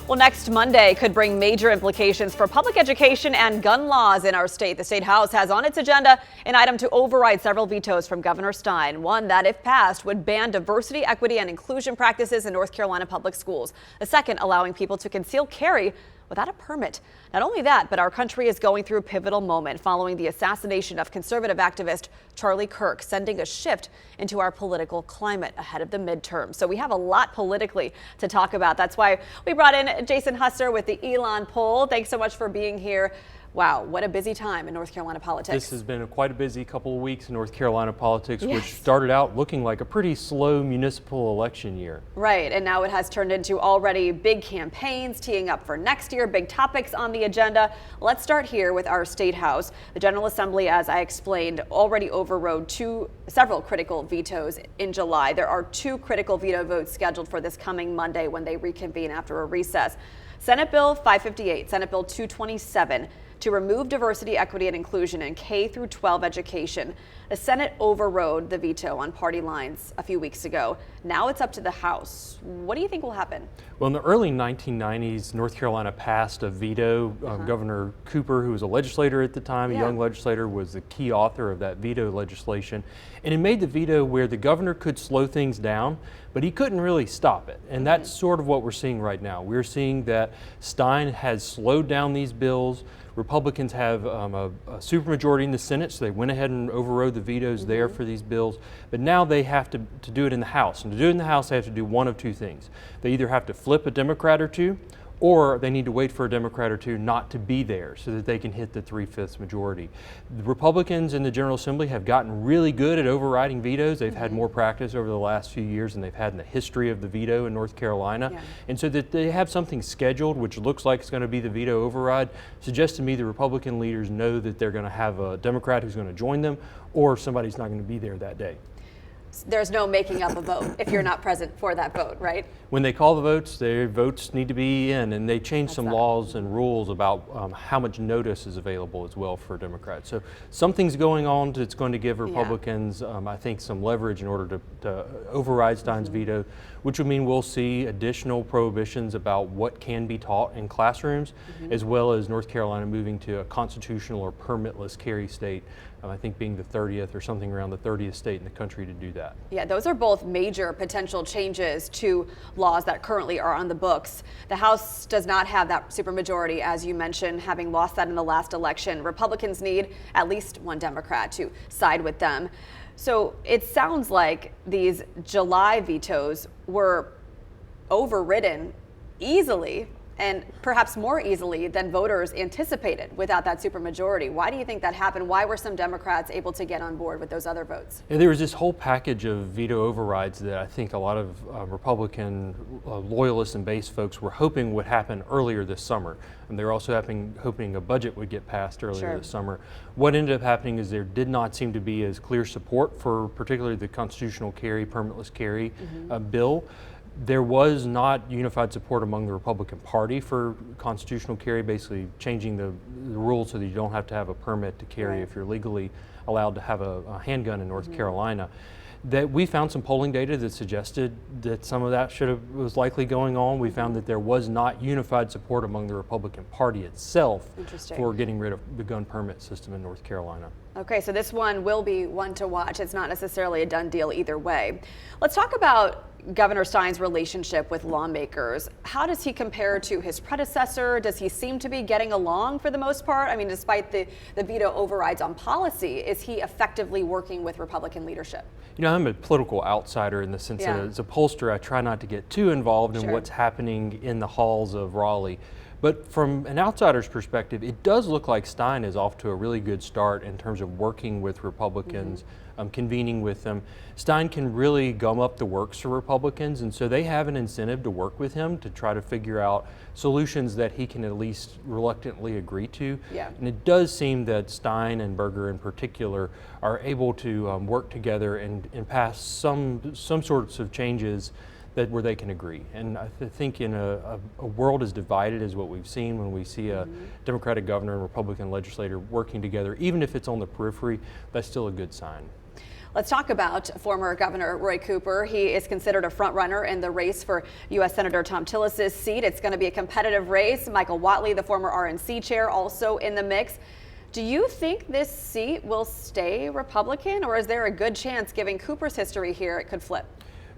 Well, next Monday could bring major implications for public education and gun laws in our state. The state house has on its agenda an item to override several vetoes from Governor Stein. One that, if passed, would ban diversity, equity, and inclusion practices in North Carolina public schools. The second, allowing people to conceal carry without a permit. Not only that, but our country is going through a pivotal moment following the assassination of conservative activist Charlie Kirk, sending a shift into our political climate ahead of the midterms. So we have a lot politically to talk about. That's why we brought in Jason Husser with the Elon poll. Thanks so much for being here. Wow, what a busy time in North Carolina politics. This has been quite a busy couple of weeks in North Carolina politics, Yes. which started out looking like a pretty slow municipal election year. Right, and now it has turned into already big campaigns teeing up for next year, big topics on the agenda. Let's start here with our state house. The General Assembly, as I explained, already overrode several critical vetoes in July. There are 2 critical veto votes scheduled for this coming Monday when they reconvene after a recess. Senate Bill 558, Senate Bill 227, to remove diversity, equity, and inclusion in K through 12 education. The Senate overrode the veto on party lines a few weeks ago. Now it's up to the House. What do you think will happen? Well, in the early 1990s, North Carolina passed a veto. Governor Cooper, who was a legislator at the time, a young legislator, was the key author of that veto legislation. And it made the veto where the governor could slow things down, but he couldn't really stop it. And that's sort of what we're seeing right now. We're seeing that Stein has slowed down these bills. Republicans have a supermajority in the Senate, so they went ahead and overrode the vetoes there for these bills. But now they have to do it in the House. And to do it in the House, they have to do one of 2 things. They either have to flip a Democrat or 2, or they need to wait for a Democrat or 2 not to be there so that they can hit the 3/5 majority. The Republicans in the General Assembly have gotten really good at overriding vetoes. They've had more practice over the last few years than they've had in the history of the veto in North Carolina. And so that they have something scheduled, which looks like it's going to be the veto override, suggests to me the Republican leaders know that they're going to have a Democrat who's going to join them, or somebody's not going to be there that day. There's no making up a vote if you're not present for that vote, right? When they call the votes, their votes need to be in, and they changed some laws and rules about how much notice is available as well for Democrats. So something's going on that's going to give Republicans, I think, some leverage in order to override Stein's veto, which would mean we'll see additional prohibitions about what can be taught in classrooms, as well as North Carolina moving to a constitutional or permitless carry state. I think being the 30th or something around the 30th state in the country to do that. Yeah, those are both major potential changes to laws that currently are on the books. The House does not have that supermajority, as you mentioned, having lost that in the last election. Republicans need at least one Democrat to side with them. So it sounds like these July vetoes were overridden easily, and perhaps more easily than voters anticipated without that supermajority. Why do you think that happened? Why were some Democrats able to get on board with those other votes? And there was this whole package of veto overrides that I think a lot of Republican loyalists and base folks were hoping would happen earlier this summer. And they were also hoping a budget would get passed earlier this summer. What ended up happening is there did not seem to be as clear support for particularly the constitutional carry, permitless carry bill. There was not unified support among the Republican Party for constitutional carry, basically changing the rules so that you don't have to have a permit to carry if you're legally allowed to have a handgun in North Carolina. That we found some polling data that suggested that some of that was likely going on. We found that there was not unified support among the Republican Party itself for getting rid of the gun permit system in North Carolina. Okay, so this one will be one to watch. It's not necessarily a done deal either way. Let's talk about Governor Stein's relationship with lawmakers. How does he compare to his predecessor? Does he seem to be getting along for the most part? I mean, despite the veto overrides on policy, is he effectively working with Republican leadership? You know, I'm a political outsider in the sense that as a pollster, I try not to get too involved in what's happening in the halls of Raleigh. But from an outsider's perspective, it does look like Stein is off to a really good start in terms of working with Republicans, convening with them. Stein can really gum up the works for Republicans, and so they have an incentive to work with him to try to figure out solutions that he can at least reluctantly agree to. And it does seem that Stein and Berger in particular are able to work together and pass some sorts of changes where they can agree. And I think in a world as divided as what we've seen, when we see a Democratic governor and Republican legislator working together, even if it's on the periphery, that's still a good sign. Let's talk about former Governor Roy Cooper. He is considered a front runner in the race for U.S. Senator Thom Tillis's seat. It's going to be a competitive race. Michael Whatley, the former RNC chair, also in the mix. Do you think this seat will stay Republican, or is there a good chance, given Cooper's history here, it could flip?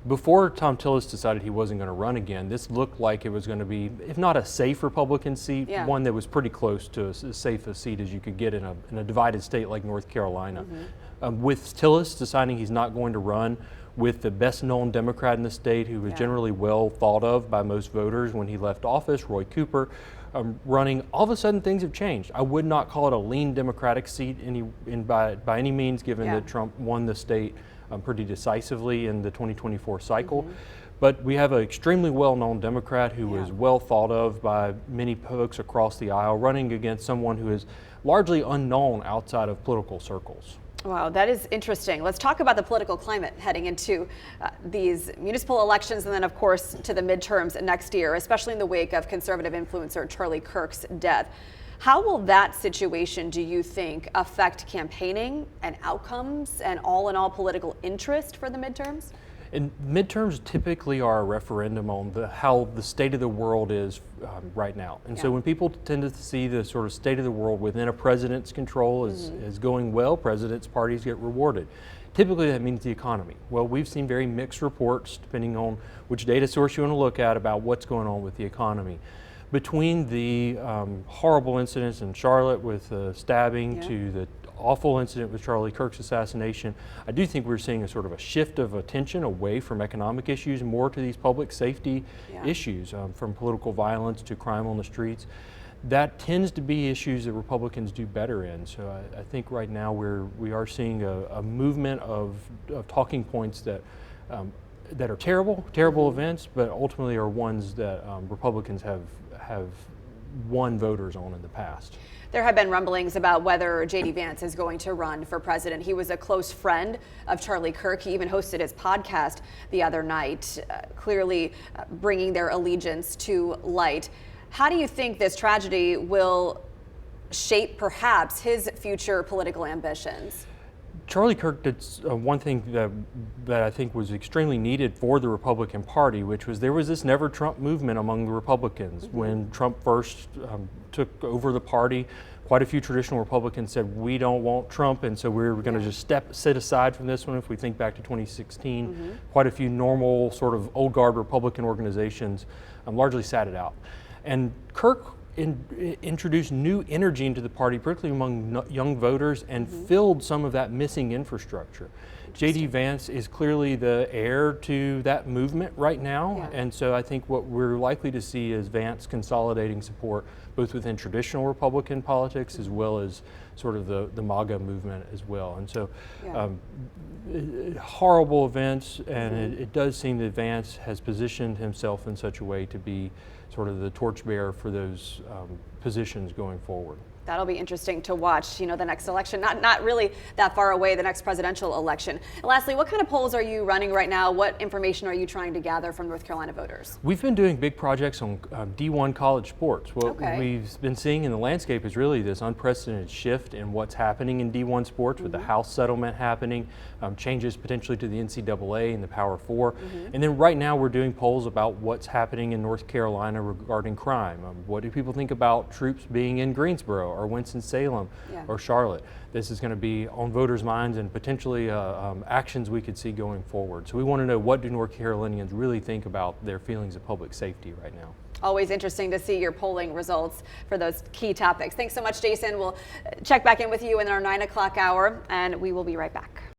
Before Thom Tillis decided he wasn't going to run again, this looked like it was going to be, if not a safe Republican seat, one that was pretty close to as safe a seat as you could get in a divided state like North Carolina. With Tillis deciding he's not going to run, with the best known Democrat in the state who was generally well thought of by most voters when he left office, Roy Cooper, running, all of a sudden things have changed. I would not call it a lean Democratic seat by any means, given that Trump won the state pretty decisively in the 2024 cycle. But we have an extremely well-known Democrat who is well thought of by many folks across the aisle, running against someone who is largely unknown outside of political circles. Wow, that is interesting. Let's talk about the political climate heading into these municipal elections and then, of course, to the midterms next year, especially in the wake of conservative influencer Charlie Kirk's death. How will that situation, do you think, affect campaigning and outcomes and all-in-all political interest for the midterms? And midterms typically are a referendum on how the state of the world is right now. And so when people tend to see the sort of state of the world within a president's control is going well, president's parties get rewarded. Typically that means the economy. Well, we've seen very mixed reports, depending on which data source you want to look at, about what's going on with the economy. Between the horrible incidents in Charlotte with the stabbing to the awful incident with Charlie Kirk's assassination, I do think we're seeing a sort of a shift of attention away from economic issues, more to these public safety issues, from political violence to crime on the streets. That tends to be issues that Republicans do better in. So I think right now we are seeing a movement of talking points that are terrible events, but ultimately are ones that Republicans have won voters on in the past. There have been rumblings about whether J.D. Vance is going to run for president. He was a close friend of Charlie Kirk. He even hosted his podcast the other night, clearly bringing their allegiance to light. How do you think this tragedy will shape perhaps his future political ambitions? Charlie Kirk did one thing that I think was extremely needed for the Republican Party, which was there was this never Trump movement among the Republicans. When Trump first took over the party, quite a few traditional Republicans said, we don't want Trump, and so we're going to just sit aside from this one. If we think back to 2016, quite a few normal sort of old guard Republican organizations largely sat it out. And Kirk introduced new energy into the party, particularly among young voters, and filled some of that missing infrastructure. J.D. Vance is clearly the heir to that movement right now, and so I think what we're likely to see is Vance consolidating support both within traditional Republican politics as well as sort of the MAGA movement as well. And so horrible events, and it does seem that Vance has positioned himself in such a way to be sort of the torchbearer for those positions going forward. That'll be interesting to watch, the next election, not really that far away, the next presidential election. And lastly, what kind of polls are you running right now? What information are you trying to gather from North Carolina voters? We've been doing big projects on D1 college sports. What we've been seeing in the landscape is really this unprecedented shift in what's happening in D1 sports with the House settlement happening, changes potentially to the NCAA and the Power Four. And then right now we're doing polls about what's happening in North Carolina regarding crime. What do people think about troops being in Greensboro or Winston-Salem or Charlotte? This is going to be on voters' minds and potentially actions we could see going forward. So we want to know, what do North Carolinians really think about their feelings of public safety right now? Always interesting to see your polling results for those key topics. Thanks so much, Jason. We'll check back in with you in our 9 o'clock hour, and we will be right back.